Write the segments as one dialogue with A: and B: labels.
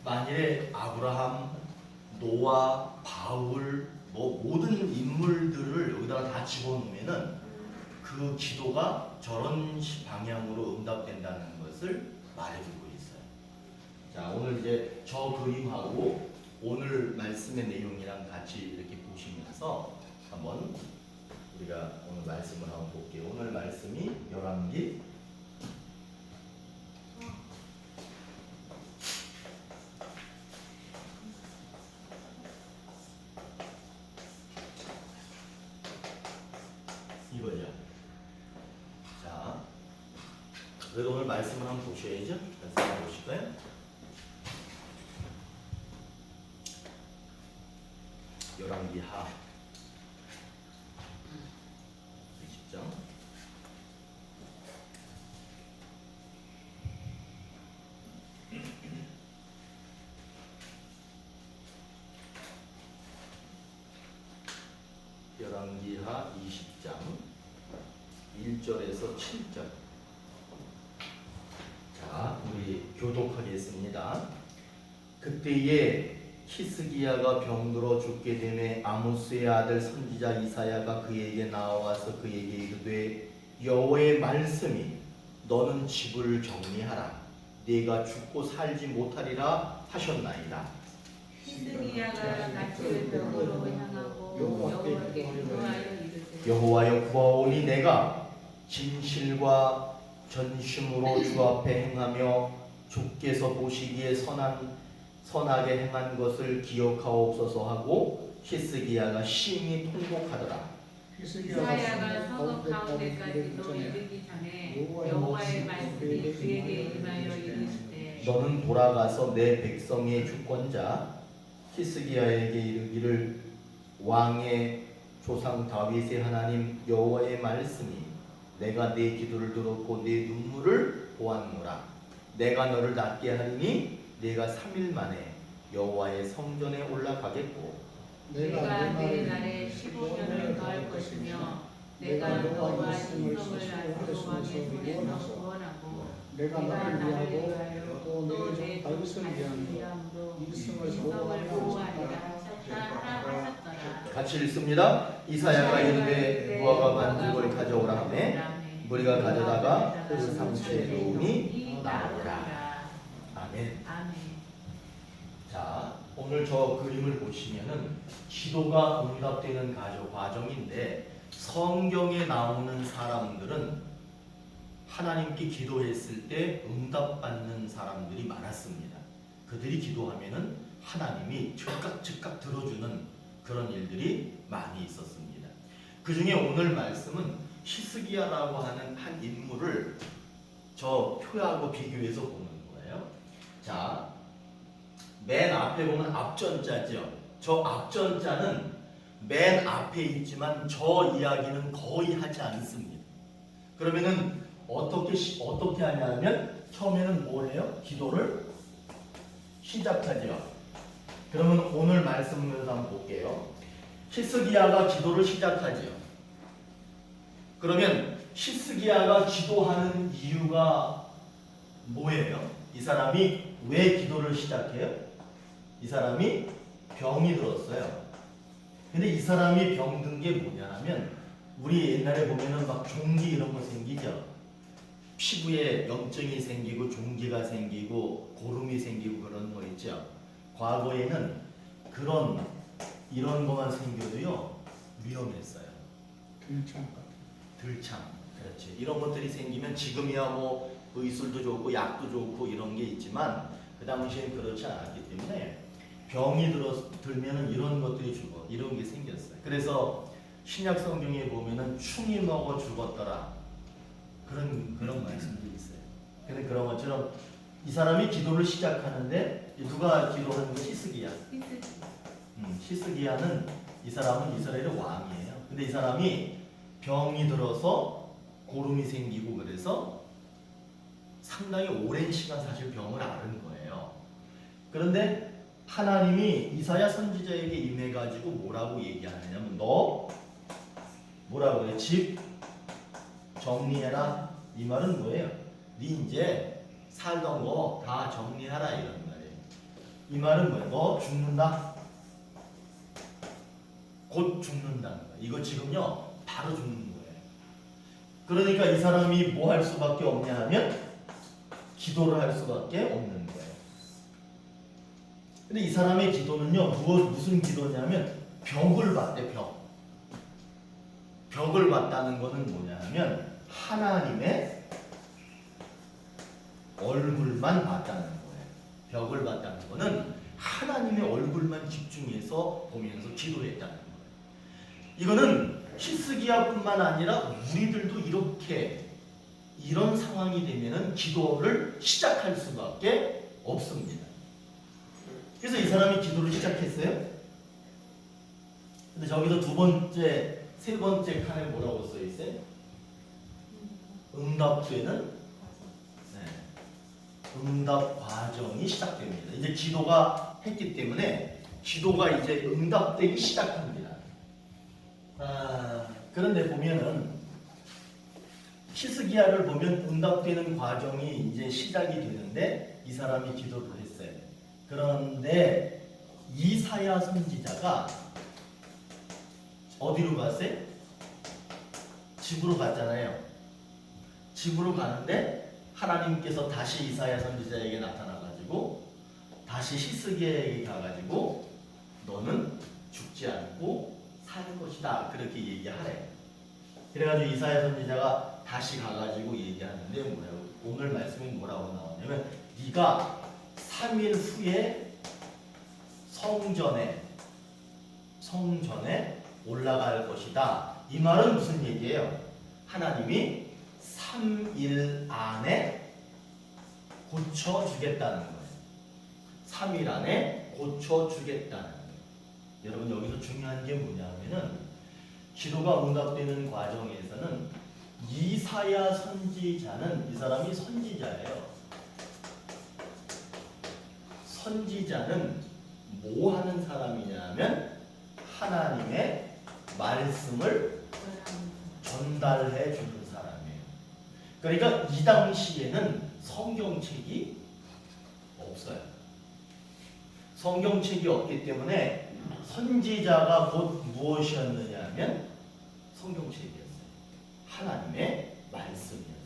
A: 만일에 아브라함, 노아, 바울 뭐 모든 인물들을 여기다가 다 집어넣으면은 그 기도가 저런 방향으로 응답된다는 것을 말해주고 있어요. 자, 오늘 이제 저 그림하고 오늘 말씀의 내용이랑 같이 이렇게 보시면서 한번 우리가 오늘 말씀을 한번 볼게요. 오늘 말씀이 열왕기 2번이요. 자, 그래도 오늘 말씀을 한번 보셔야죠. 말씀 한번 보실까요? 열왕기하 20장 열왕기하 20장 1절에서 7절. 자, 우리 교독하겠습니다. 그때에 히스기야가 병들어 죽게 되매 아모스의 아들 선지자 이사야가 그에게 나와서 그에게 이르되 여호와의 말씀이 너는 집을 정리하라 네가 죽고 살지 못하리라 하셨나이다.
B: 히스기야가 낯을 벽으로 향하고 여호와께 기도하여 이르되
A: 여호와여 구하오니 내가 진실과 전심으로 주 앞에 행하며 주께서 보시기에 선하게 행한 것을 기억하옵소서 하고 히스기야가 심히 통곡하더라.
B: 이사야가 성읍 가운데까지도 이르기 전에 여호와의 말씀이 그에게 임하여 이르시되
A: 너는 돌아가서 내 백성의 주권자 히스기야에게 이르기를 왕의 조상 다윗의 하나님 여호와의 말씀이 내가 네 기도를 들었고 네 눈물을 보았노라. 내가 너를 낫게 하리니 내가 3일 만에 여호와의 성전에 올라가겠고
B: 내가 내 날에 15년을 더할 것이며 내가 너와 인성을 나누고 왕의 손에서 구원하고 내가 나를 위하여 또내 다윗을 위함으로 인성을 보호하리라 하셨더라.
A: 같이 읽습니다. 이사야가 이르되 무화과 반죽을 가져오라 하매 무리가 가져다가 그 상추에 넣으니 나오라. 아멘.
B: 아멘.
A: 자, 오늘 저 그림을 보시면은 기도가 응답되는 과정인데 성경에 나오는 사람들은 하나님께 기도했을 때 응답받는 사람들이 많았습니다. 그들이 기도하면은 하나님이 즉각 들어주는 그런 일들이 많이 있었습니다. 그 중에 오늘 말씀은 히스기야라고 하는 한 인물을 저 표하고 비교해서 보는 거예요. 자, 맨 앞에 보면 앞전자죠. 저 앞전자는 맨 앞에 있지만 저 이야기는 거의 하지 않습니다. 그러면은 어떻게 하냐면 처음에는 뭘 해요? 기도를 시작하죠. 그러면 오늘 말씀을 한번 볼게요. 히스기야가 기도를 시작하죠. 그러면 히스기야가 기도하는 이유가 뭐예요? 이 사람이 왜 기도를 시작해요? 이 사람이 병이 들었어요. 근데 이 사람이 병든 게 뭐냐면 우리 옛날에 보면은 막 종기 이런 거 생기죠. 피부에 염증이 생기고 종기가 생기고 고름이 생기고 그런 거 있죠. 과거에는 이런 거만 생겨도요 위험했어요. 들창. 그렇지. 이런 것들이 생기면 지금이야 뭐 의술도 좋고 약도 좋고 이런 게 있지만 그 당시엔 그렇지 않았기 때문에 병이 들면은 이런 것들이 이런 게 생겼어요. 그래서 신약 성경에 보면은 충이 먹어 죽었더라. 그런 말씀들이 있어요. 근데 그런 것처럼 이 사람이 기도를 시작하는데 누가 기도하는 게 히스기야. 히스기야는 이 사람은 이스라엘의 왕이에요. 근데 이 사람이 병이 들어서 고름이 생기고 그래서 상당히 오랜 시간 사실 병을 앓은 거예요. 그런데 하나님이 이사야 선지자에게 임해가지고 뭐라고 얘기하느냐면 너 뭐라고 그래? 집 정리해라. 이 말은 뭐예요? 네 이제 살던 거 다 정리하라 이런 말이에요. 이 말은 뭐야? 너 죽는다. 곧 죽는다는 거야. 이거 지금요 바로 죽는 거예요. 그러니까 이 사람이 뭐 할 수밖에 없냐 하면 기도를 할 수밖에 없는 거예요. 근데 이 사람의 기도는요 무슨 기도냐면 벽을 봤대. 벽을 봤다는 거는 뭐냐면 하나님의 얼굴만 봤다는 거예요. 벽을 봤다는 거는 하나님의 얼굴만 집중해서 보면서 기도했다는 거예요. 이거는 히스기야뿐만 아니라 우리들도 이런 상황이 되면은 기도를 시작할 수밖에 없습니다. 그래서 이 사람이 기도를 시작했어요. 근데 저기서 세 번째 칸에 뭐라고 써 있어요? 응답되는 응답 과정이 시작됩니다. 이제 기도가 했기 때문에 기도가 이제 응답되기 시작합니다. 그런데 보면은 히스기야를 보면 응답되는 과정이 이제 시작이 되는데 이 사람이 기도를 했어요. 그런데 이사야 선지자가 어디로 갔어요? 집으로 갔잖아요. 집으로 가는데 하나님께서 다시 이사야 선지자에게 나타나가지고 다시 히스기야에게 가가지고 너는 죽지 않고 살 것이다 그렇게 얘기하래. 그래가지고 이사야 선지자가 다시 가가지고 얘기하는데 뭐라고? 오늘 말씀이 뭐라고 나오냐면 네가 3일 후에 성전에 올라갈 것이다. 이 말은 무슨 얘기예요? 하나님이 3일 안에 고쳐주겠다는 거예요. 3일 안에 고쳐주겠다는 거예요. 여러분 여기서 중요한 게 뭐냐면은 기도가 응답되는 과정에서는 이사야 선지자는 이 사람이 선지자예요. 선지자는 뭐 하는 사람이냐면 하나님의 말씀을 전달해 주는 사람이에요. 그러니까 이 당시에는 성경책이 없어요. 성경책이 없기 때문에 선지자가 곧 무엇이었느냐 하면 성경책이었어요. 하나님의 말씀이었어요.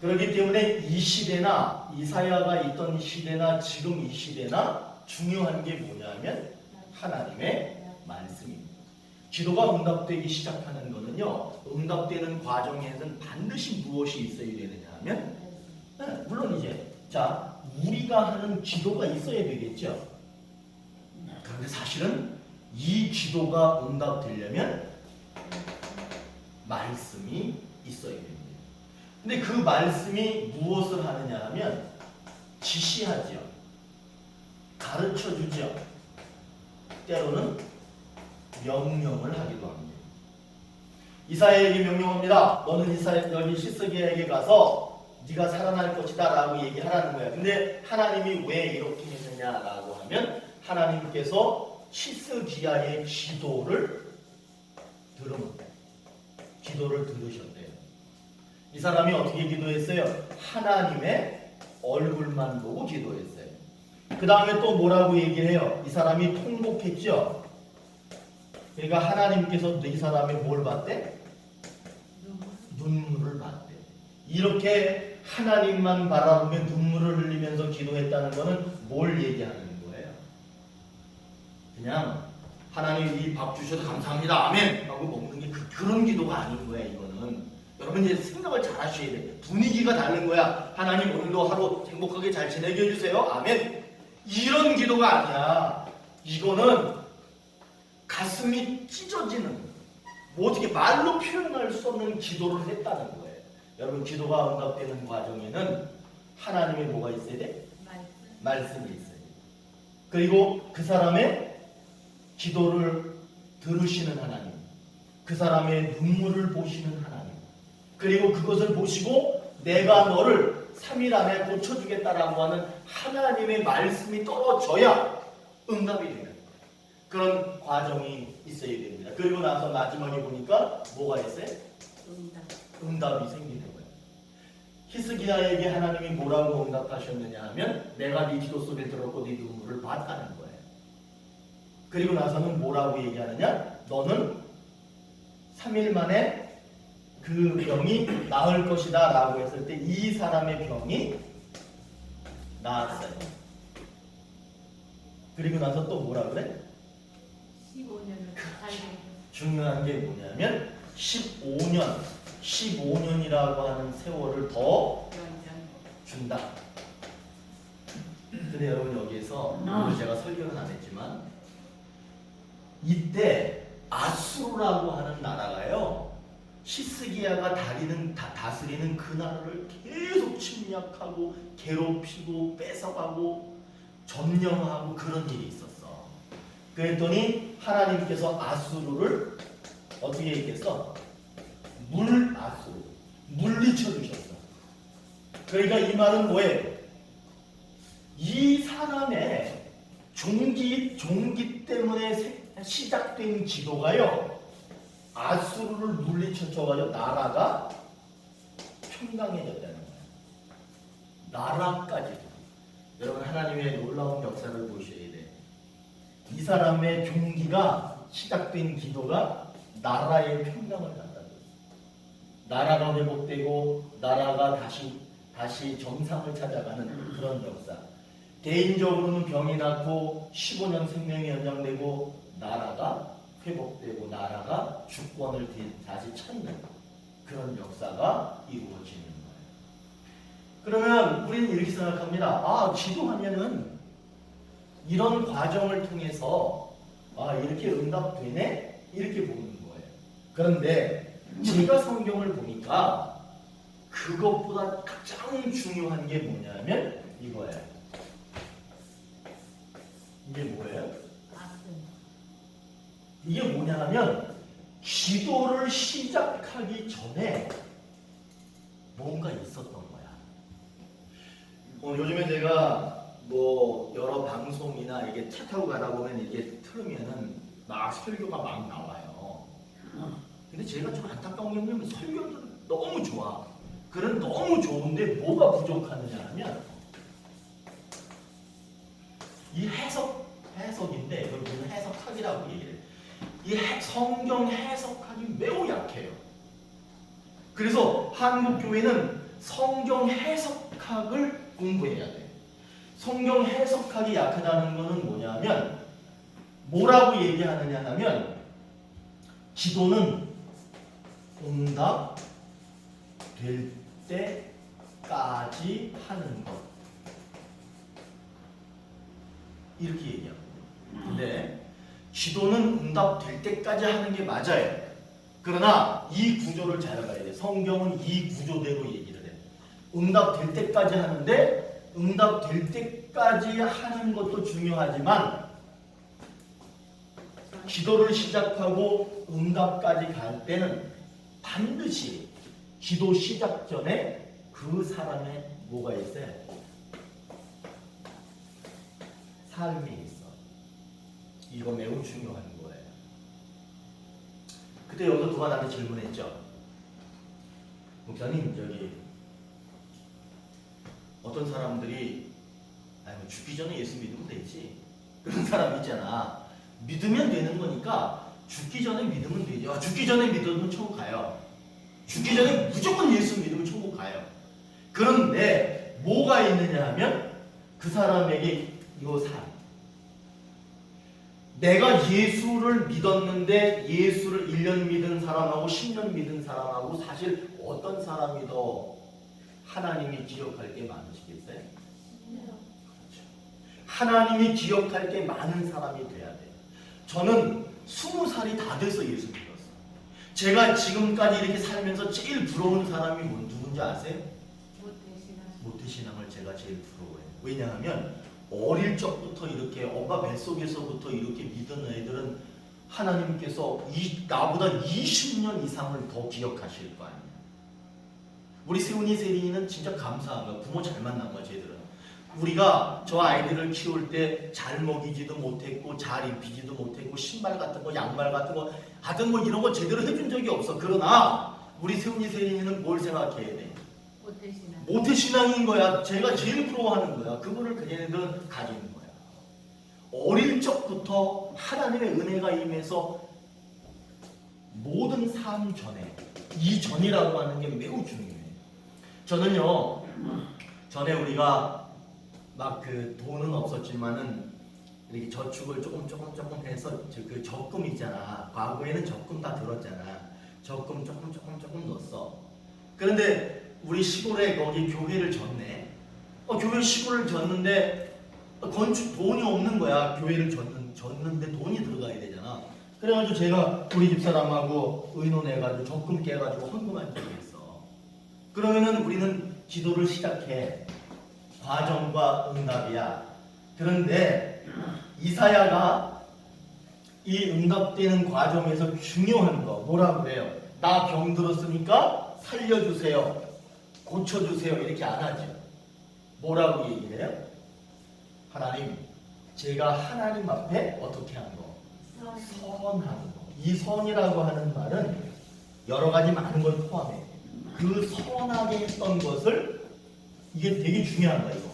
A: 그렇기 때문에 이 시대나 이사야가 있던 시대나 지금 이 시대나 중요한 게 뭐냐면 하나님의 말씀입니다. 기도가 응답되기 시작하는 거는요, 응답되는 과정에는 반드시 무엇이 있어야 되느냐 하면 물론 이제 우리가 하는 기도가 있어야 되겠죠. 그런데 사실은 이 기도가 응답되려면 말씀이 있어야 됩니다. 근데 그 말씀이 무엇을 하느냐 하면 지시하죠. 가르쳐주죠. 때로는 명령을 하기도 합니다. 이사야에게 명령합니다. 너는 여기 히스기야에게 가서 네가 살아날 것이다 라고 얘기하라는 거야. 근데 하나님이 왜 이렇게 했느냐라고 하면 하나님께서 히스기야의 기도를 들으셨대요. 이 사람이 어떻게 기도했어요? 하나님의 얼굴만 보고 기도했어요. 그 다음에 또 뭐라고 얘기를 해요? 이 사람이 통곡했죠. 그러니까 하나님께서 이 사람이 뭘 봤대? 눈물을 봤대. 이렇게 하나님만 바라보며 눈물을 흘리면서 기도했다는 것은 뭘 얘기하는 거예요? 그냥 하나님 이 밥 주셔서 감사합니다. 아멘 하고 먹는 게 그런 기도가 아닌 거야. 이거는 여러분이 생각을 잘 하셔야 돼. 분위기가 다른 거야. 하나님 오늘도 하루 행복하게 잘 지내게 해주세요. 아멘. 이런 기도가 아니야. 이거는 가슴이 찢어지는, 뭐 어떻게 말로 표현할 수 없는 기도를 했다는 거예요. 여러분 기도가 응답되는 과정에는 하나님의 뭐가 있어야 돼? 말씀이 있어야 돼. 그리고 그 사람의 기도를 들으시는 하나님, 그 사람의 눈물을 보시는 하나님, 그리고 그것을 보시고 내가 너를 3일 안에 고쳐주겠다라고 하는 하나님의 말씀이 떨어져야 응답이 되는 그런 과정이 있어야 됩니다. 그리고 나서 마지막에 보니까 뭐가 있어요? 응답이 생기는 거예요. 히스기야에게 하나님이 뭐라고 응답하셨느냐 하면 내가 네 기도 소리를 들었고 네 눈물을 봤다는 거예요. 그리고 나서는 뭐라고 얘기하느냐? 너는 3일 만에 그 병이 나을 것이다 라고 했을 때 이 사람의 병이 나았어요. 그리고 나서 또 뭐라 그래?
B: 15년을 살게
A: 중요한 게 뭐냐면 15년이라고 하는 세월을 더 준다. 근데 여러분 여기에서 오늘 제가 설교는 안 했지만 이때 아수르라고 하는 나라가요. 히스기야가 다스리는 그 나라를 계속 침략하고 괴롭히고 뺏어가고 점령하고 그런 일이 있었어. 그랬더니 하나님께서 아수르를 어떻게 했겠어? 아수르 물리쳐 주셨어. 그러니까 이 말은 뭐예요? 이 사람의 종기 때문에 시작된 기도가요. 아수르를 물리쳐줘가지고 나라가 평강해졌다는 거예요. 나라까지. 여러분 하나님의 놀라운 역사를 보셔야 돼. 이 사람의 종기가 시작된 기도가 나라의 평강을 갖다 줬어요. 나라가 회복되고 나라가 다시 정상을 찾아가는 그런 역사. 개인적으로는 병이 낫고 15년 생명이 연장되고 나라가 회복되고 나라가 주권을 다시 찾는 그런 역사가 이루어지는 거예요. 그러면 우리는 이렇게 생각합니다. 기도하면은 이런 과정을 통해서 이렇게 응답되네? 이렇게 보는 거예요. 그런데 제가 성경을 보니까 그것보다 가장 중요한 게 뭐냐면 이거예요. 이게 뭐예요? 이게 뭐냐 하면 기도를 시작하기 전에 뭔가 있었던 거야. 요즘에 제가 뭐 여러 방송이나 이게 차 타고 가다 보면 이게 틀으면은 막 설교가 막 나와요. 근데 제가 좀 안타까운 게 뭐냐면 설교는 너무 좋아. 그런 너무 좋은데 뭐가 부족하느냐 하면 이 해석인데 이걸 우리는 해석학이라고 얘기를 해요. 이 성경 해석학이 매우 약해요. 그래서 한국 교회는 성경 해석학을 공부해야 돼. 성경 해석학이 약하다는 것은 뭐냐면 뭐라고 얘기하느냐 하면 기도는 응답 될 때까지 하는 것 이렇게 얘기합니다. 근데 기도는 응답될 때까지 하는 게 맞아요. 그러나 이 구조를 잘 봐야 돼. 성경은 이 구조대로 얘기를 해. 응답될 때까지 하는데 응답될 때까지 하는 것도 중요하지만 기도를 시작하고 응답까지 갈 때는 반드시 기도 시작 전에 그 사람의 뭐가 있어요? 삶이 있어. 이거 매우 중요한 거예요. 그때 여기서 누가 나한테 질문했죠. 목사님 저기 어떤 사람들이 죽기 전에 예수 믿으면 되지. 그런 사람 있잖아. 믿으면 되는 거니까 죽기 전에 믿으면 되죠. 죽기 전에 믿으면 천국 가요. 죽기 전에 무조건 예수 믿으면 천국 가요. 그런데 뭐가 있느냐 하면 그 사람에게 요 삶. 내가 예수를 믿었는데 예수를 1년 믿은 사람하고 10년 믿은 사람하고 사실 어떤 사람이 더 하나님이 기억할 게 많으시겠어요? 그렇죠. 하나님이 기억할 게 많은 사람이 돼야 돼요. 저는 20살이 다 돼서 예수 믿었어요. 제가 지금까지 이렇게 살면서 제일 부러운 사람이 누군지 아세요? 모태신앙을 제가 제일 부러워해요. 왜냐하면 어릴 적부터 이렇게 엄마 뱃속에서부터 이렇게 믿은 애들은 하나님께서 나보다 20년 이상을 더 기억하실 거 아니에요. 우리 세훈이 세린이는 진짜 감사한 거야. 부모 잘 만난 거야 쟤들은. 우리가 저 아이들을 키울 때 잘 먹이지도 못했고 잘 입히지도 못했고 신발 같은 거 양말 같은 거 하여튼 뭐 이런 거 제대로 해준 적이 없어. 그러나 우리 세훈이 세린이는 뭘 생각해야 돼?
B: 모태신앙.
A: 모태신앙인 거야. 제가 제일 부러워하는 거야. 그거를 그녀들은 가지는 거야. 어릴 적부터 하나님의 은혜가 임해서 모든 삶 전에, 이 전이라고 하는 게 매우 중요해요. 저는요, 전에 우리가 막 그 돈은 없었지만은 이렇게 저축을 조금 해서 그 적금 있잖아. 과거에는 적금 다 들었잖아. 적금 조금 넣었어. 그런데 우리 시골에 거기 교회를 졌네. 교회 시골을 졌는데 건축 돈이 없는 거야. 교회를 졌는데 돈이 들어가야 되잖아. 그래가지고 제가 우리 집사람하고 의논해가지고 적금 깨가지고 헌금한 적이 있어. 그러면은 우리는 기도를 시작해. 과정과 응답이야. 그런데 이사야가 이 응답되는 과정에서 중요한 거 뭐라 그래요? 나 병들었으니까 살려주세요. 고쳐주세요. 이렇게 안 하죠. 뭐라고 얘기를 해요? 하나님, 제가 하나님 앞에 어떻게 한 거? 선한 거. 이 선이라고 하는 말은 여러 가지 많은 걸 포함해. 그 선하게 했던 것을, 이게 되게 중요한 거야, 이거.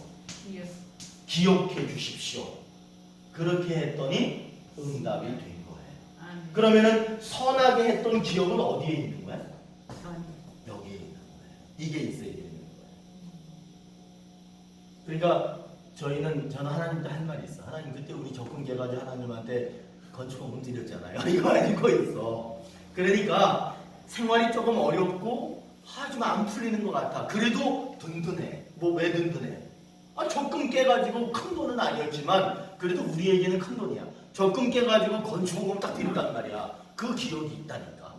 A: 기억해 주십시오. 그렇게 했더니 응답이 된 거예요. 그러면은 선하게 했던 기억은 어디에 있는 거야? 여기에 있는 거예요. 이게 있어야 되는 거예요. 그러니까 저는 하나님한테 할 말이 있어. 하나님, 그때 우리 적금 깨가지고 하나님한테 건축원금 드렸잖아요. 이거 가지고 있어. 그러니까 생활이 조금 어렵고 좀 안 풀리는 것 같아. 그래도 든든해. 뭐 왜 든든해? 적금 깨가지고 큰 돈은 아니었지만 그래도 우리에게는 큰 돈이야. 적금 깨가지고 건축원금 딱 드린단 말이야. 그 기억이 있다니까.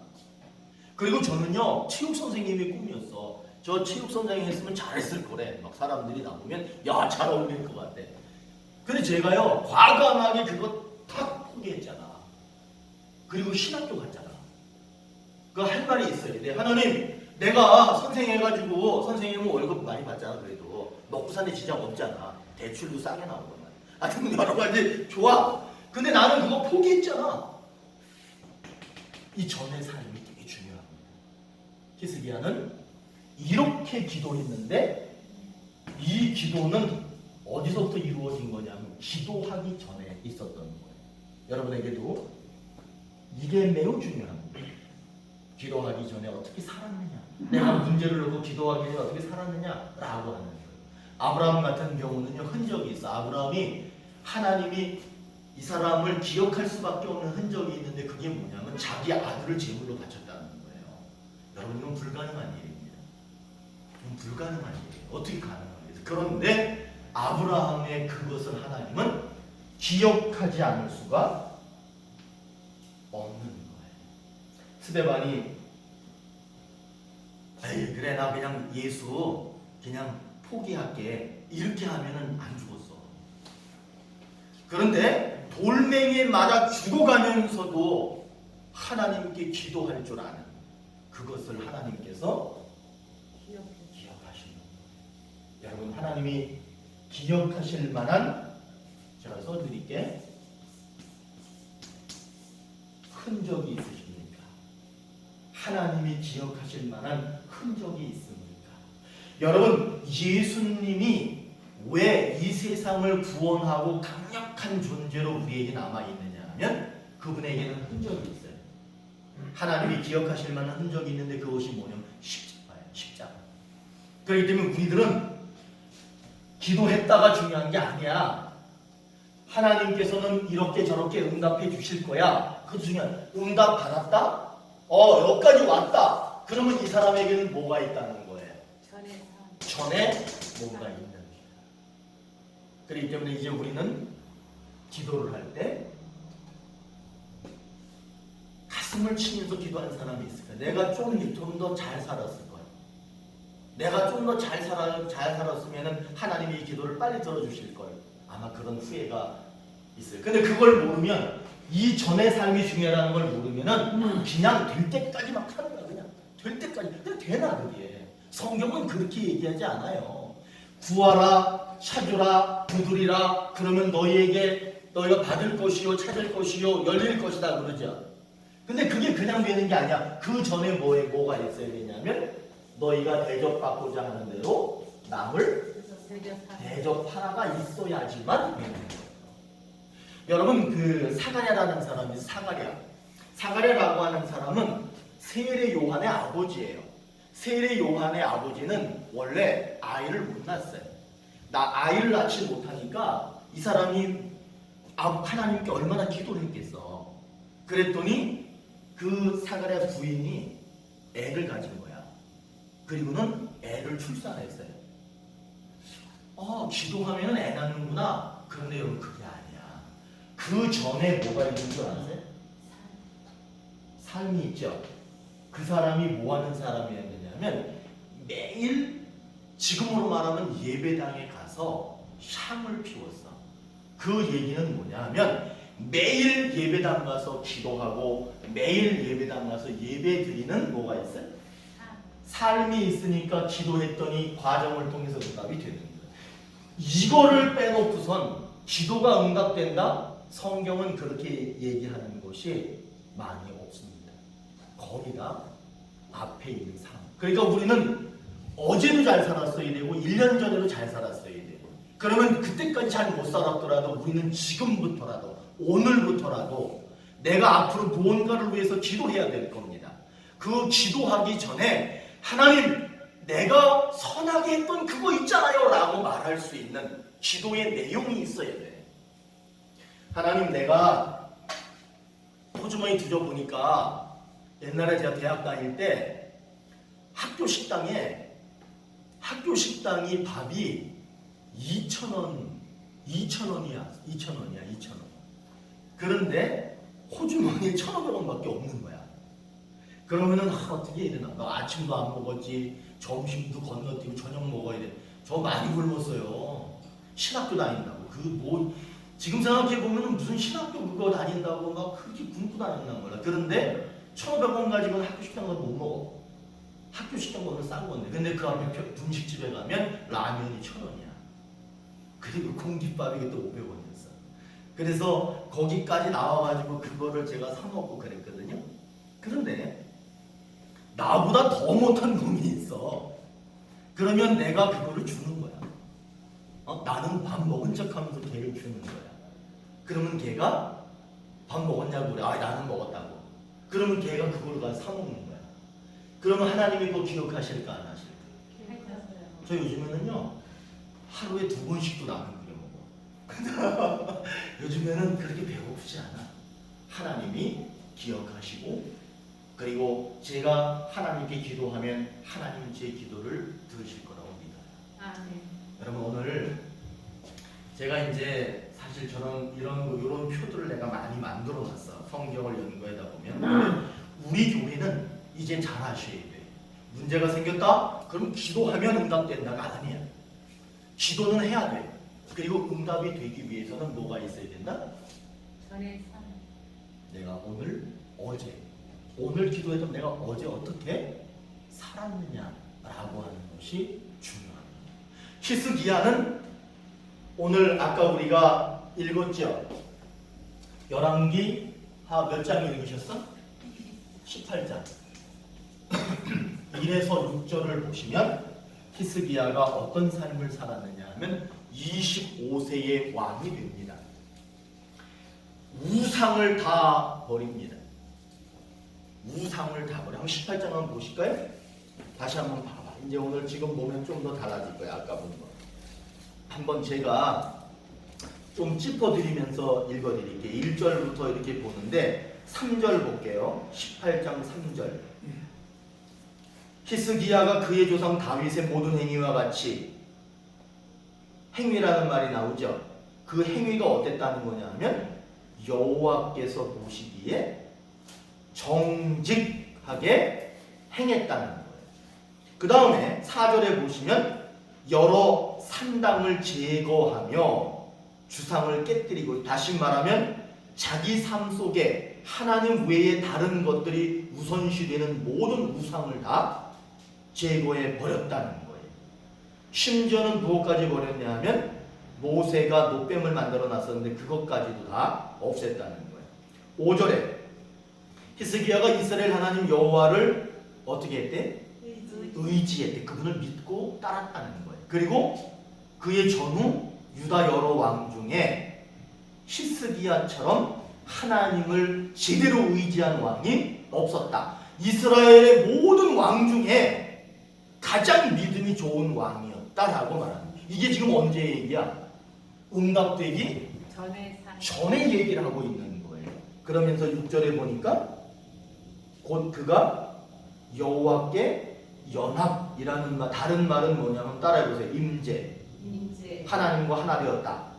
A: 그리고 저는요, 체육 선생님이 꿈이었어. 저 체육 선생님 했으면 잘했을 거래. 막 사람들이 나보면 야, 잘 어울릴 것 같아. 근데 제가요, 과감하게 그거 다 포기했잖아. 그리고 신학교 갔잖아. 그 할 말이 있어요. 네, 하나님, 내가 선생해가지고 선생님은 월급 많이 받잖아. 그래도 먹고 사는 지장 없잖아. 대출도 싸게 나오고만. 하여튼 여러 가지 좋아. 근데 나는 그거 포기했잖아. 이 전의 삶이 되게 중요합니다. 히스기야는 이렇게 기도했는데 이 기도는 어디서부터 이루어진 거냐면 기도하기 전에 있었던 거예요. 여러분에게도 이게 매우 중요합니다. 기도하기 전에 어떻게 살았느냐, 내가 문제를 놓고 기도하기 전에 어떻게 살았느냐라고 하는 거예요. 아브라함 같은 경우는요, 흔적이 있어. 아브라함이 하나님이 이 사람을 기억할 수밖에 없는 흔적이 있는데 그게 뭐냐면 자기 아들을 제물로 바쳤다는 거예요. 여러분, 이건 불가능한 일입니다. 이건 불가능한 일이에요. 어떻게 가능합니까? 그런데 아브라함의 그것을 하나님은 기억하지 않을 수가 없는 거예요. 스데반이 에이, 그래, 나 그냥 예수 그냥 포기할게. 이렇게 하면은 안 죽었어. 그런데 돌멩이에 맞아 죽어가면서도 하나님께 기도할 줄 아는 그것을 하나님께서 기억하시는 거예요. 여러분, 하나님이 기억하실 만한, 제가 써드릴게, 흔적이 있으십니까? 하나님이 기억하실 만한 흔적이 있습니까? 여러분, 예수님이 왜 이 세상을 구원하고 강력한 존재로 우리에게 남아있느냐 하면 그분에게는 흔적이 있어요. 하나님이 기억하실 만한 흔적이 있는데 그것이 뭐냐면 십자가예요. 십자가. 그렇기 때문에 우리들은 기도했다가 중요한 게 아니야. 하나님께서는 이렇게 저렇게 응답해 주실 거야. 그것도 중요한. 응답 받았다? 여기까지 왔다. 그러면 이 사람에게는 뭐가 있다는 거예요? 전에 뭔가 있는 거예요. 그렇기 때문에 이제 우리는 기도를 할 때 가슴을 치면서 기도하는 사람이 있을까? 내가 좀 더 잘 살았을 거야. 내가 좀 더 잘 살았으면 하나님이 이 기도를 빨리 들어주실 거예요. 아마 그런 후회가 있어요. 근데 그걸 모르면, 이 전의 삶이 중요하다는 걸 모르면은 그냥 될 때까지 막 하는 거야. 그냥 될 때까지. 근데 되나 그게? 성경은 그렇게 얘기하지 않아요. 구하라, 찾으라, 두드리라. 그러면 너희가 받을 것이요, 찾을 것이요, 열릴 것이다 그러죠. 근데 그게 그냥 되는 게 아니야. 그 전에 뭐가 있어야 되냐면 너희가 대접받고자 하는 대로 남을
B: 대접하는
A: 대접하나가 있어야지만 되는 거예요. 여러분 그 사가랴라는 사람이 사가랴라고 하는 사람은 세례 요한의 아버지예요. 세례 요한의 아버지는 원래 아이를 못 낳았어요. 아이를 낳지 못하니까 이 사람이 하나님께 얼마나 기도를 했겠어. 그랬더니 그 사가랴 부인이 애를 가진 거야. 그리고는 애를 출산했어요. 기도하면 애 낳는구나. 그런데 여러분 그게 아니야. 그 전에 뭐가 있는 줄 아세요? 삶이 있죠. 그 사람이 뭐 하는 사람이었느냐면 매일 지금으로 말하면 예배당에 가서 향을 피웠어. 그 얘기는 뭐냐면 매일 예배당 가서 기도하고 매일 예배당 가서 예배 드리는 뭐가 있어요? 삶이 있으니까 기도했더니 과정을 통해서 응답이 되는 거예요. 이거를 빼놓고선 기도가 응답된다? 성경은 그렇게 얘기하는 것이 많이 없습니다. 거기다 앞에 있는 삶. 그러니까 우리는 어제도 잘 살았어야 되고 1년 전에도 잘 살았어야 되고 그러면 그때까지 잘 못 살았더라도 우리는 지금부터라도 오늘부터라도 내가 앞으로 무언가를 위해서 기도해야 될 겁니다. 그 기도하기 전에 하나님 내가 선하게 했던 그거 있잖아요 라고 말할 수 있는 기도의 내용이 있어야 돼. 하나님 내가 호주머니 뒤져보니까 옛날에 제가 대학 다닐 때 학교 식당이 밥이 2,000원이야. 그런데 호주머니에 1,500원밖에 없는 거야. 그러면은 어떻게 해야 되나? 나 아침도 안 먹었지, 점심도 건너뛰고 저녁 먹어야 돼. 저 많이 굶었어요. 신학교 다닌다고. 지금 생각해 보면은 무슨 신학교 그거 다닌다고 막 그렇게 굶고 다녔나 몰라. 그런데 1,500원 가지고는 학교 식당 가서 못 먹어. 학교 식당 먹으면 싼 건데. 근데 그 앞에 분식집에 가면 라면이 1,000원이야. 그리고 공깃밥이 또 500원이었어. 그래서 거기까지 나와가지고 그거를 제가 사 먹고 그랬거든요. 그런데 나보다 더 못한 놈이 있어. 그러면 내가 그거를 주는 거야. 나는 밥 먹은 척하면서 걔를 주는 거야. 그러면 걔가 밥 먹었냐고 그래. 나는 먹었다고. 그러면 걔가 그걸 가서 사 먹는 거야. 그러면 하나님이 그거 기억하실까 안 하실까? 저 요즘에는요 하루에 2번씩도 라면 끓여 먹어. 요즘에는 그렇게 배고프지 않아. 하나님이 기억하시고 그리고 제가 하나님께 기도하면 하나님은 제 기도를 들으실 거라고 믿어요. 여러분 오늘 제가 이제 사실 저는 이런 표들을 내가 많이 만들어 놨어. 성경을 연구하다 보면 우리 교회는 이제 잘 아셔야 돼. 문제가 생겼다? 그럼 기도하면 응답된다가 아니야. 기도는 해야 돼. 그리고 응답이 되기 위해서는 뭐가 있어야 된다? 내가 오늘 기도해도 내가 어제 어떻게 살았느냐라고 하는 것이 중요합니다. 히스기야는 오늘 아까 우리가 읽었죠? 열왕기 몇 장 읽으셨어? 18장 1에서 6절을 보시면 히스기야가 어떤 삶을 살았느냐 하면 25세의 왕이 됩니다. 우상을 다 버립니다. 우상을 다 버려. 한번 18장 한번 보실까요? 다시 한번 봐봐. 이제 오늘 지금 보면 좀 더 달라질 거예요. 아까 본 거. 한번 제가 좀 짚어드리면서 읽어드릴게요. 1절부터 이렇게 보는데 3절 볼게요. 18장 3절. 히스기야가 그의 조상 다윗의 모든 행위와 같이, 행위라는 말이 나오죠. 그 행위가 어땠다는 거냐 하면 여호와께서 보시기에 정직하게 행했다는 거예요. 그 다음에 4절에 보시면 여러 산당을 제거하며 주상을 깨뜨리고, 다시 말하면 자기 삶 속에 하나님 외에 다른 것들이 우선시되는 모든 우상을 다 제거해 버렸다는 거예요. 심지어는 무엇까지 버렸냐 하면 모세가 노뱀을 만들어 놨었는데 그것까지도 다 없앴다는 거예요. 5절에 히스기야가 이스라엘 하나님 여호와를 어떻게 했대? 의지했대. 그분을 믿고 따랐다는 거예요. 그리고 그의 전후 유다 여러 왕 중에 히스기야처럼 하나님을 제대로 의지한 왕이 없었다. 이스라엘의 모든 왕 중에 가장 믿음이 좋은 왕이었다라고 말합니다. 이게 지금 언제 얘기야? 응답되기 전에 얘기를 하고 있는 거예요. 그러면서 6절에 보니까 곧 그가 여호와께 연합이라는 말, 다른 말은 뭐냐면 따라해보세요. 임재. 하나님과 하나 되었다.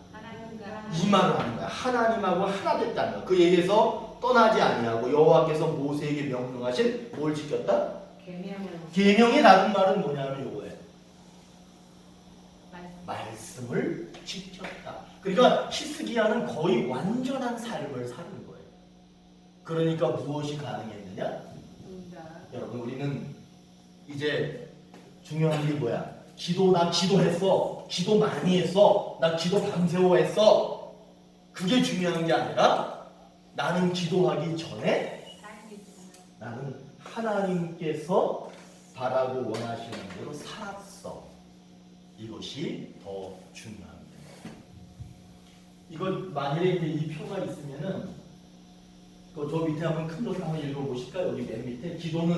A: 이 말을 하는 거야. 하나님하고 하나 됐다는 거야. 그 얘기에서 떠나지 아니하고 여호와께서 모세에게 명령하신 뭘 지켰다? 계명의 다른 말은 뭐냐면 이거예요. 말씀을 지켰다. 그러니까 히스기야는 거의 완전한 삶을 사는 거예요. 그러니까 무엇이 가능했느냐? 여러분 우리는 이제 중요한 게 뭐야? 나 기도했어. 기도 많이 했어. 나 기도 밤새워 했어. 그게 중요한 게 아니라 나는 기도하기 전에 나는 하나님께서 바라고 원하시는 대로 살았어. 이것이 더 중요합니다. 이거 만일에 이제 이 표가 있으면은 저 밑에 한번 큰 것을 한번 읽어보실까요? 여기 맨 밑에 기도는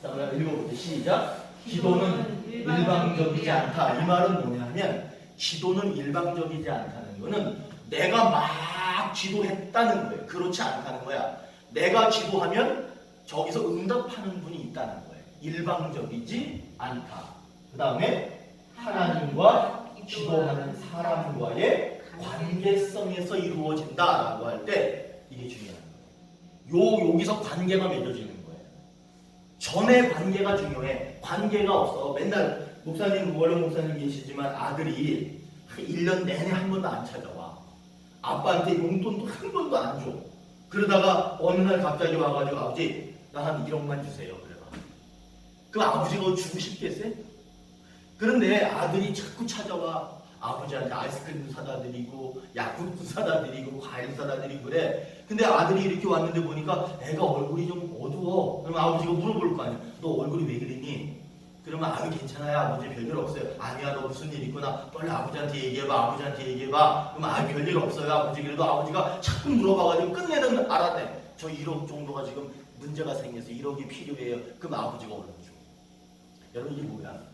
A: 읽어보세요. 시작. 기도는 일방적이지 않다. 이 말은 뭐냐면 기도는 일방적이지 않다는 거는 내가 막 기도했다는 거예요. 그렇지 않다는 거야. 내가 기도하면 저기서 응답하는 분이 있다는 거예요. 일방적이지 않다. 그 다음에 하나님과 기도하는 사람과의 관계성에서 이루어진다라고 할 때 이게 중요한 거예요. 여기서 관계가 맺어지는 거예요. 전에 관계가 중요해. 관계가 없어. 맨날 목사님, 원래 목사님 계시지만 아들이 1년 내내 한 번도 안 찾아와. 아빠한테 용돈도 한 번도 안 줘. 그러다가 어느 날 갑자기 와가지고 아버지 나 한 1억만 주세요. 그래봐. 그 아버지가 주고 싶겠어요? 그런데 아들이 자꾸 찾아와. 아버지한테 아이스크림도 사다 드리고 야구도 사다 드리고 과일 사다 드리고 그래. 근데 아들이 이렇게 왔는데 보니까 애가 얼굴이 좀 어두워. 그러면 아버지가 물어볼 거 아니야. 너 얼굴이 왜 그러니? 그러면 아유 괜찮아요 아버지 별일 없어요. 아니야 너 무슨 일 있구나. 빨리 아버지한테 얘기해봐. 아버지한테 얘기해봐. 그럼 아유 별일 없어요 아버지. 그래도 아버지가 자꾸 물어봐가지고 끝내는 알았네. 저 1억 정도가 지금 문제가 생겨서 1억이 필요해요. 그럼 아버지가 얼른 줘. 여러분 이게 뭐야?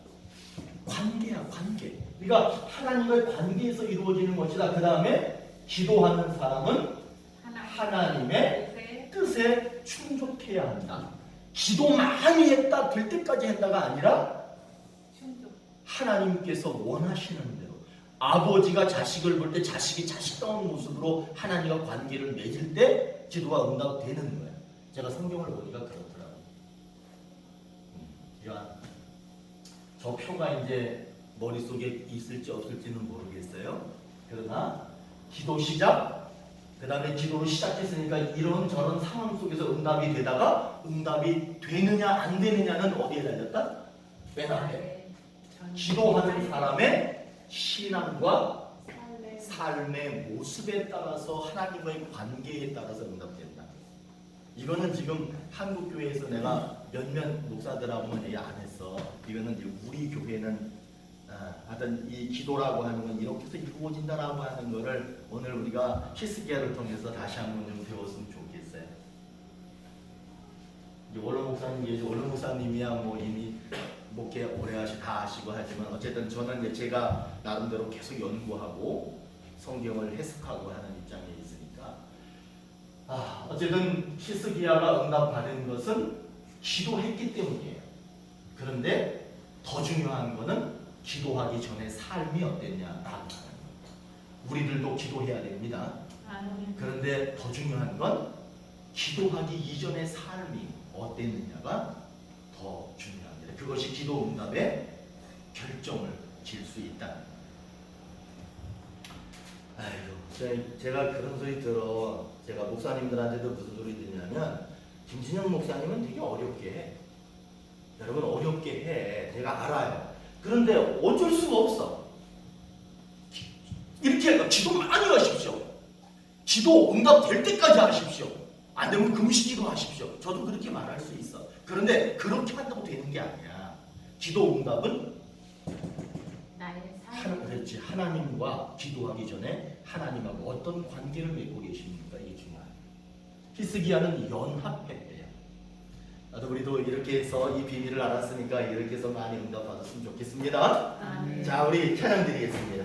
A: 관계야 관계. 그러니까 하나님의 관계에서 이루어지는 것이다. 그 다음에 기도하는 사람은 하나님의 뜻에 충족해야 한다. 기도 많이 했다 될 때까지 했다가 아니라 하나님께서 원하시는 대로 아버지가 자식을 볼 때 자식이 자식다운 모습으로 하나님과 관계를 맺을 때 기도가 응답되는 거예요. 제가 성경을 보니까 그렇더라고요. 저 표가 이제 머릿속에 있을지 없을지는 모르겠어요. 그러나 기도 시작, 그 다음에 기도를 시작했으니까 이런저런 상황 속에서 응답이 되다가 응답이 되느냐 안 되느냐는 어디에 달렸다? 맨 앞에. 기도하는 사람의 신앙과 삶의 모습에 따라서 하나님과의 관계에 따라서 응답된다. 이거는 지금 한국 교회에서 내가 몇몇 목사들하고는 얘기 안 했어. 이거는 이제 우리 교회는 하여튼 이 기도라고 하는 건 이렇게 해서 이루어진다라고 하는 거를 오늘 우리가 히스기야를 통해서 다시 한번 좀 배웠으면 좋겠어요. 이제 원로 목사님 계시, 원로 목사님이야 뭐 이미 목회 오래 다 아시고 하지만 어쨌든 저는 이제 제가 나름대로 계속 연구하고 성경을 해석하고 하는 입장에 있으니까 어쨌든 히스기야가 응답받은 것은 기도했기 때문이에요. 그런데 더 중요한 거는 기도하기 전에 삶이 어땠냐라는 거예요. 우리들도 기도해야 됩니다. 그런데 더 중요한 건 기도하기 이전의 삶이 어땠느냐가 더 중요합니다. 그것이 기도 응답의 결정을 질 수 있다는 거예요. 아이고, 제가 그런 소리 들어. 제가 목사님들한테도 무슨 소리 듣냐면 김진영 목사님은 되게 어렵게 해. 여러분 어렵게 해. 제가 알아요. 그런데 어쩔 수가 없어. 이렇게 기도 많이 하십시오. 기도 응답될 때까지 하십시오. 안 되면 금식기도 하십시오. 저도 그렇게 말할 수 있어. 그런데 그렇게 한다고 되는 게 아니야. 기도 응답은
B: 나의 삶.
A: 그렇지. 하나님과 기도하기 전에 하나님하고 어떤 관계를 맺고 계십니까? 이게 중요해요. 히스기야는 연합했대요. 나도 우리도 이렇게 해서 이 비밀을 알았으니까 이렇게 해서 많이 응답받았으면 좋겠습니다.
B: 아멘.
A: 자, 우리 찬양 드리겠습니다.